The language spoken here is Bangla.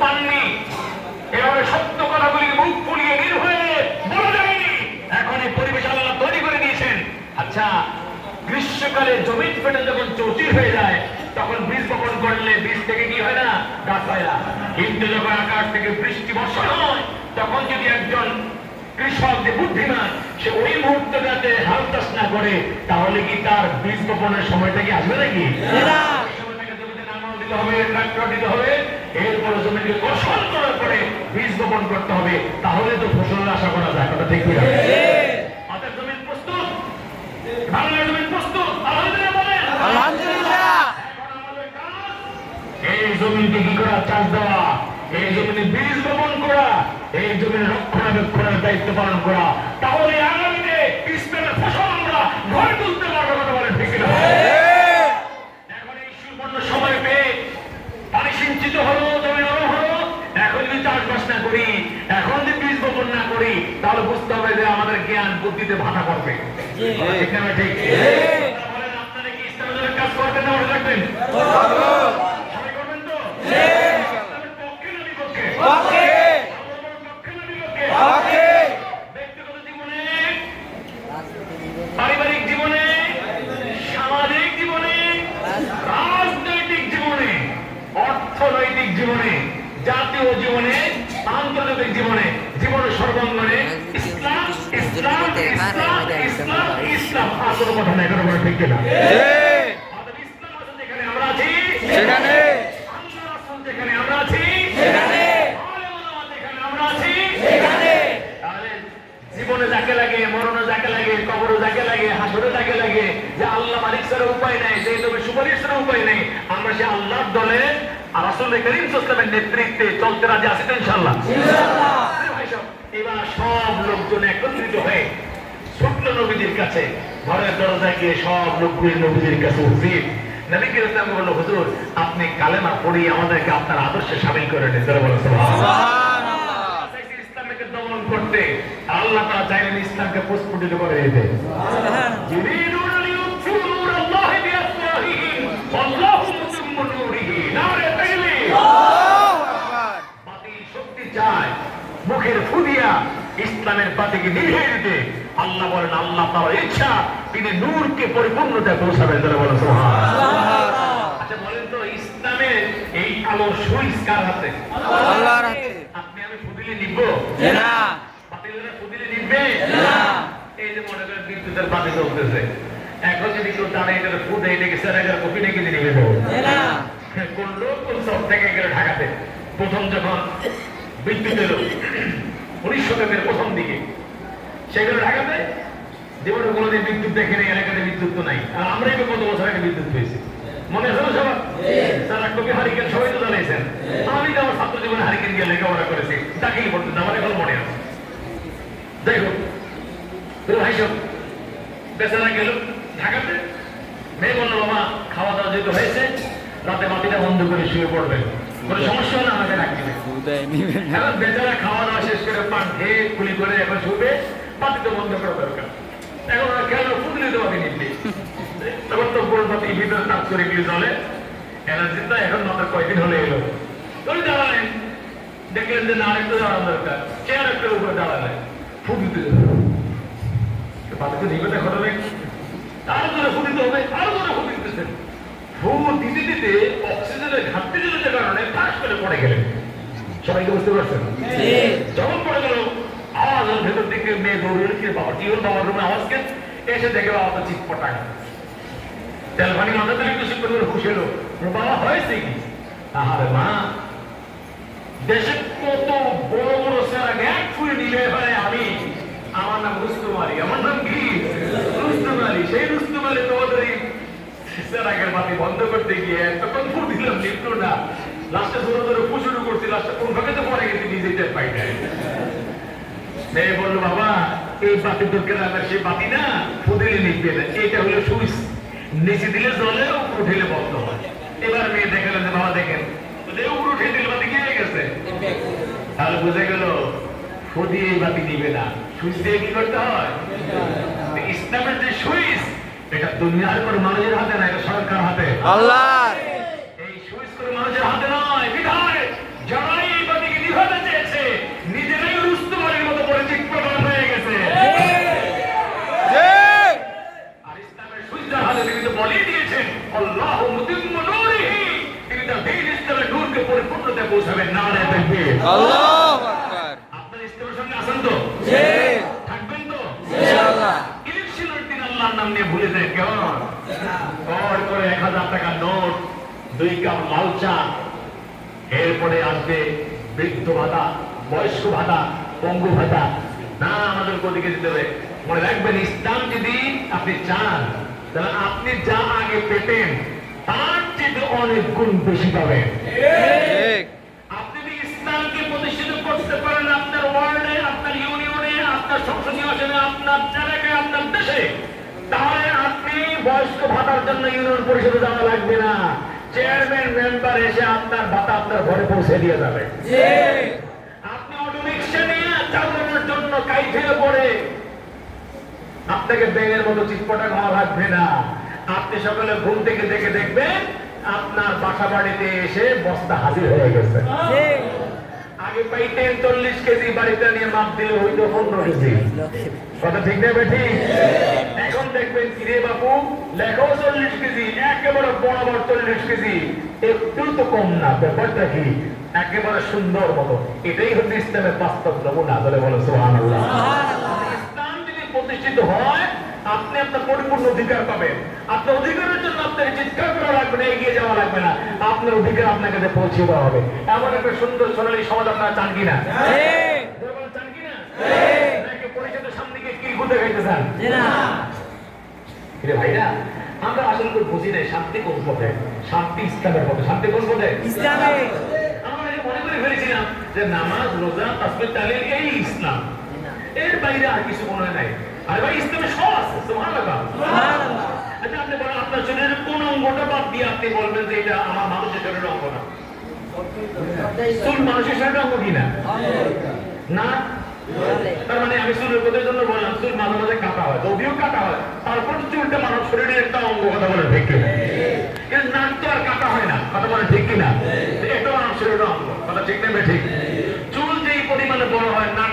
পাননি, এভাবে সত্য কথাগুলিকে মুখ ফুলিয়ে নির্ভয়ে বলা যায়নি। এখন এই পরিবেশ আল্লাহ তৈরি করে দিয়েছেন। আচ্ছা, গ্রীষ্মকালে জমিন ফেটে যখন চৌচির হয়ে যায় তখন বীজ বপন করলে বীজ থেকে কি হয় না, গাছ হয় না। কিন্তু যখন আকাশ থেকে বৃষ্টি বর্ষণ হয় তখন যদি একজন কৃষক যে বুদ্ধিমান সে ওই মুহূর্তটাতে হাল চাষ না করে তাহলে কি তার বীজ বপনের সময়টা কি আসবে নাকি? সময়টাকে জমিতে নামাল দিতে হবে, ট্রাক্টর দিতে হবে, এরপরে জমিকে ফসল করার পরে বীজ বপন করতে হবে, তাহলে তো ফসলের আশা করা যায়। কথা ঠিক কিনা? অর্থাৎ জমিন প্রস্তুত, বাংলার জমিন প্রস্তুত, আলহামদুলিল্লাহ বলেন। আলহামদুলিল্লাহ। এখন আমাদের কাজ এই জমিনকে কি করা, চাষ দেওয়া, এই জমিনে বীজ বপন করা, এই জমির রক্ষণাবেক্ষণের দায়িত্ব পালন করা, তাহলে আগামীতে ইসলামের ফসল আমরা ঘরে তুলতে পারবো। কথা বলেন ঠিক কিনা? এখন এই সুবর্ণ সময় পেয়ে পানি সিঞ্চিত হলো, জমি নরম হলো, এখন যদি চাষবাস না করি, এখন যদি বীজ বপন না করি, তাহলে বুঝতে হবে যে আমাদের জ্ঞান বুদ্ধিতে ভাটা পড়বে। ঠিক না ঠিক? বলেন, আপনারা কি ইসলামের জন্য কাজ করবেন না মনে রাখবেন? সবাই করবেন তো? ইসলামের পক্ষে না বিপক্ষে? পক্ষে না বিপক্ষে? ব্যক্তিগত জীবনে, পারিবারিক জীবনে, সামাজিক জীবনে, রাজনৈতিক জীবনে, অর্থনৈতিক জীবনে, জাতীয় জীবনে, আন্তর্জাতিক জীবনে, জীবনের সর্বাঙ্গনে ইসলাম ইসলাম ইসলাম ইসলাম ইসলাম। আর কোনো কথা নাই, কোনো ঠিক কিনা? ইসলাম আছে যেখানে আমরা আছি সেখানে, আল্লাহ রাসূল যেখানে আমরা আছি সেখানে, আলেম ওলামা যেখানে আমরা আছি সেখানে। তাহলে জীবনে যাকে লাগে, মরণে যাকে লাগে, কবরে যাকে লাগে, হাসরে যাকে লাগে, যে আল্লাহ মালিক ছাড়া উপায় নাই, যে তবে সুপারিশ ছাড়া উপায় নেই, আমরা সে আল্লাহর দলে আর রাসূল করিম সাল্লাল্লাহু আলাইহি ওয়াসাল্লামের নেতৃত্বে চলতে রাজি আছি তো ইনশাআল্লাহ? এবার সব লোকজন একত্রিত হয়ে ছোট্ট নবীজির কাছে, ঘরের দরজায় গিয়ে সব লোকগুলি নবীজির কাছে উপস্থিত। নবী করিম সাল্লাল্লাহু আলাইহি ওয়াসাল্লাম বলল, হুজুর আপনি কালেমা পড়ি আমাদেরকে আপনার আদর্শে শামিল করে নিন। যারা বলেন সুবহানাল্লাহ। ইসলামকে দমন করতে আল্লাহ তাআলা চাইলেন ইসলামকে প্রস্ফুটিত করে দিতে। ইউরিদুনা লিইউতফিউ নূরাল্লাহি বিআফওয়াহিহিম ওয়াল্লাহু মুতিম্মু নূরিহি। নারে তাকবীর। আল্লাহু আকবার। বাতিল শক্তি চায় মুখের ফু দিয়া ইসলামের বাতিকে নিভিয়ে দিতে। আল্লাহ বলেন, আল্লাহ তাআলার ইচ্ছা তিনি নূরকে পরিপূর্ণতায় পৌঁছাবেন। যারা বলেন সুবহানাল্লাহ। আচ্ছা বলেন তো, ইসলামের এই আলোর সুইচ কার হাতে? আল্লাহর হাতে। আপনি আমি ফুদিলে নিব না, বাতিলেরা ফুদিলে নিবে না। এই যে মনে করেন বিদ্যুতের বাতি চলতেছে, এখন যদি কেউ দাঁড়ায় এটার ফুদ এই নাকি স্যার কপি নাকি নিবে না। কোন লোক কোন সব থেকে গেলে ঢাকাতে প্রথম যখন বিদ্যুৎ এলো 19 শতকের প্রথম দিকে, সেগুলো ঢাকাতে জীবনে কোনোদিন বিদ্যুৎ দেখে নেই, এলাকাতে বিদ্যুৎ তো নাই। আর আমরাই তো কত বছর আগে বিদ্যুৎ পেয়েছি, মনে আছে না সবার? স্যার কপি হারিকেন সবাই তো জানাইছেন। আমি তো আমার ছাত্র জীবনে হারিকেন গিয়ে লেখাপড়া করেছি, চাকরি পড়তে আমার এখন মনে আছে। যাই হোক, ভাই সব বেচারা গেল ঢাকাতে। মেয়ে বললো, বাবা খাওয়া দাওয়া যেহেতু হয়েছে, রাতে বাতিটা বন্ধ করে শুয়ে পড়বেন, কোনো সমস্যা হলে আমাকে ডাকবে। এখন বেচারা খাওয়া দাওয়া শেষ করে পান খেয়ে কুলি করে এখন শুবে, বাতি তো বন্ধ করা দরকার। এখন ওরা কেন ফুদলি তো বাতি নিচ্ছে, তখন তো পুরো বাতি ভিতরে কাজ করে গিয়ে চলে এনার্জি। তো এখন মাত্র কয়েকদিন হলে এলো, তুমি দাঁড়ালেন, দেখলেন যে না আরেকটু দাঁড়ানো দরকার, চেয়ার একটা উপরে দাঁড়ালেন, ফুদ দিতে বাতিতে নিবে না, ঘটনা আরো জোরে ফু দিতে হবে, আরো জোরে ফু দিতেছেন। ফু দিতে দিতে অক্সিজেনের ঘাটতি জনিত কারণে ফাঁস করে পড়ে গেলেন। সবাইকে বুঝতে পারছেন? যখন পড়ে গেল আওয়াজের ভেতর থেকে মেয়ে দৌড়ে কি বাবা কি হল, বাবার রুমে আওয়াজ কেন? এসে দেখে বাবা তো চিৎপটা তেল পানি মাথা থেকে একটু চিৎপট করে হুশ এলো, বাবা হয়েছে কি? আহারে মা, দেশে কত বড় বড় স্যার এক ফুয়ে নিলে হয়, আমি আমার নাম রুস্তম আলী, আমার নাম কি রুস্তম আলী, সেই রুস্তম আলী তোমাদের আগের বাতি বন্ধ করতে গিয়ে তখন ফু দিলাম, লিখলো না, লাস্টে জোরে জোরে ফু শুরু করছি, লাস্টে কোন ভাবে তো পরে গেছি নিজে টের পাই নাই। মেয়ে বললো, বাবা এই বাতি দরকার আমার, সেই বাতি না ফু দিলে নিবে না, এটা হলো সুইচ, নিচে দিলে জ্বলে, উপর উঠেলে বন্ধ হয়। এবার মেয়ে দেখালেন যে বাবা দেখেন উপর উঠে দিলে বাতি কি হয়ে গেছে, তাহলে বুঝে গেল ফু দিয়ে এই বাতি নিবে না, সুইচ দিয়ে কি করতে হয়? ইসলামের যে সুইচ, এটা দুনিয়ার কোন মানুষের হাতে না, এটা সরকার হাতে, আল্লাহ। এই সুইচ কোন মানুষের হাতে নয়, বিধায় যারাই করে 1000 টাকার নোট, 2 কাপ লাল চা, এরপরে আসবে বৃদ্ধ ভাতা, বয়স্ক ভাতা, পঙ্গু ভাতা। না, আমাদের কোদিকে দিতে হবে। মনে রাখবেন, ইসলাম যদি আপনি চান তাহলে আপনি যা আগে পেতেন তার চেয়ে অনেক গুণ বেশি পাবেন। ঠিক। আপনি যদি ইসলামকে প্রতিষ্ঠিত করতে পারেন আপনার ওয়ার্ডে, আপনার ইউনিয়নে, আপনার সংসদীয় আসনে, আপনার এলাকায়, আপনার দেশে, তাহলে আপনি বয়স্ক ভাতার জন্য ইউনিয়ন পরিষদে যাওয়া লাগবে না। চেয়ারম্যান মেম্বার এসে আপনার ভাতা আপনার ঘরে পৌঁছে দিয়ে যাবে। আপনি অটো রিক্সা নিয়ে চালানোর জন্য কাইফিরে পড়ে আপনাকে ব্যাঙের মতো চিৎপটা খাওয়া লাগবে না। আপনি সকালে ঘুম থেকে দেখে দেখবেন আপনার বাসা বাড়িতে এসে বস্তা হাজির হয়ে গেছে। আগে পাইতেন 40 কেজি, বাড়িতে নিয়ে মাপ দিলে হইতো 15 কেজি। কথা ঠিক নেবে ঠিক? এখন দেখবেন কিরে বাপু, লেখো 40 কেজি, একেবারে বরাবর 40 কেজি, একটু তো কম না। ব্যাপারটা কি? একেবারে সুন্দর মতো। এটাই হচ্ছে ইসলামের বাস্তব নমুনা। বলে বলো সুবহানাল্লাহ। ইসলাম যদি প্রতিষ্ঠিত হয়, আপনি আপনার পরিপূর্ণ অধিকার পাবেন। আপনার অধিকারের জন্য আপনাকে চিৎকার করা লাগবে না, এগিয়ে যাওয়া লাগবে না। আপনার অধিকার আপনার কাছে পৌঁছে দেওয়া হবে। এমন একটা সুন্দর সোনালী সমাজ আপনারা চান কিনা? চান কিনা? নাকি পরিষদের সামনে গিয়ে কি ঘুরতে খাইতে চান? ভাইরা, আমরা আসলে তো বুঝি নাই শান্তি কোন পথে। শান্তি ইসলামের পথে। শান্তি কোন পথে? আমরা মনে করে ফেলেছিলাম যে নামাজ, রোজা, তাসবিহ, তাহলিল এই ইসলাম, এর বাইরে আর কিছু মনে হয় নাই। আরে ভাই, ইসলামে সব আছে। সুবহানাল্লাহ। আচ্ছা, আপনি বলেন আপনার শরীরের কোন অঙ্গটা বাদ দিয়ে আপনি বলবেন যে এটা আমার মানুষের শরীরের অঙ্গ না? চুল মানুষের শরীরের অঙ্গ কিনা? না। তার মানে আমি চুলের কথার জন্য বললাম, চুল মাঝে মাঝে কাটা হয়, যদিও কাটা হয়, তারপর চুলটা মানব শরীরের একটা অঙ্গ। কথা বলে ঠিক কিনা? কিন্তু নাক তো আর কাটা হয় না। কথা বলে ঠিক কিনা? এটা মানব শরীরের অঙ্গ। কথা ঠিক নেবে ঠিক? চুল যেই পরিমাণে বড় হয়, নাক